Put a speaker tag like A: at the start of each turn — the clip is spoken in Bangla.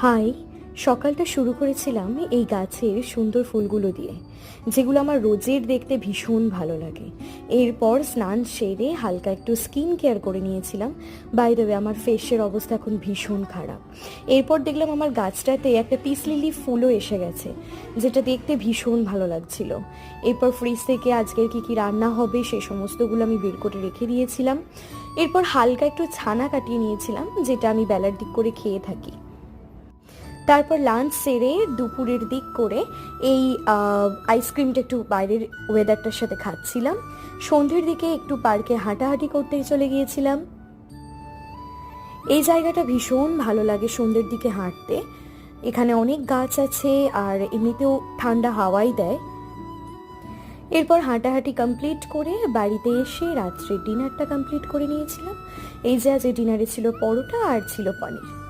A: হাই। সকালটা শুরু করেছিলাম এই গাছের সুন্দর ফুলগুলো দিয়ে, যেগুলো আমার রোজের দেখতে ভীষণ ভালো লাগে। এরপর স্নান সেরে হালকা একটু স্কিন কেয়ার করে নিয়েছিলাম। বাই দ্য ওয়ে, আমার ফেসের অবস্থা এখন ভীষণ খারাপ। এরপর দেখলাম আমার গাছটাতে একটা পিস লিলি ফুলও এসে গেছে, যেটা দেখতে ভীষণ ভালো লাগছিল। এরপর ফ্রিজ থেকে আজকের কি কি রান্না হবে সেই সমস্তগুলো আমি বের করে রেখে দিয়েছিলাম। এরপর হালকা একটু ছানা কাটিয়ে নিয়েছিলাম, যেটা আমি বেলার দিক করে খেয়ে থাকি। তারপর লাঞ্চ সেরে দুপুরের দিক করে এই আইসক্রিমটা একটু বাইরের ওয়েদারটার সাথে খাচ্ছিলাম। সন্ধ্যের দিকে একটু পার্কে হাঁটাহাঁটি করতে চলে গিয়েছিলাম। এই জায়গাটা ভীষণ ভালো লাগে সন্ধ্যের দিকে হাঁটতে। এখানে অনেক গাছ আছে আর এমনিতেও ঠান্ডা হাওয়াই দেয়। এরপর হাঁটাহাঁটি কমপ্লিট করে বাড়িতে এসে রাত্রে ডিনারটা কমপ্লিট করে নিয়েছিলাম। এই যে আজ ডিনারে ছিল পরোটা আর ছিল পনির।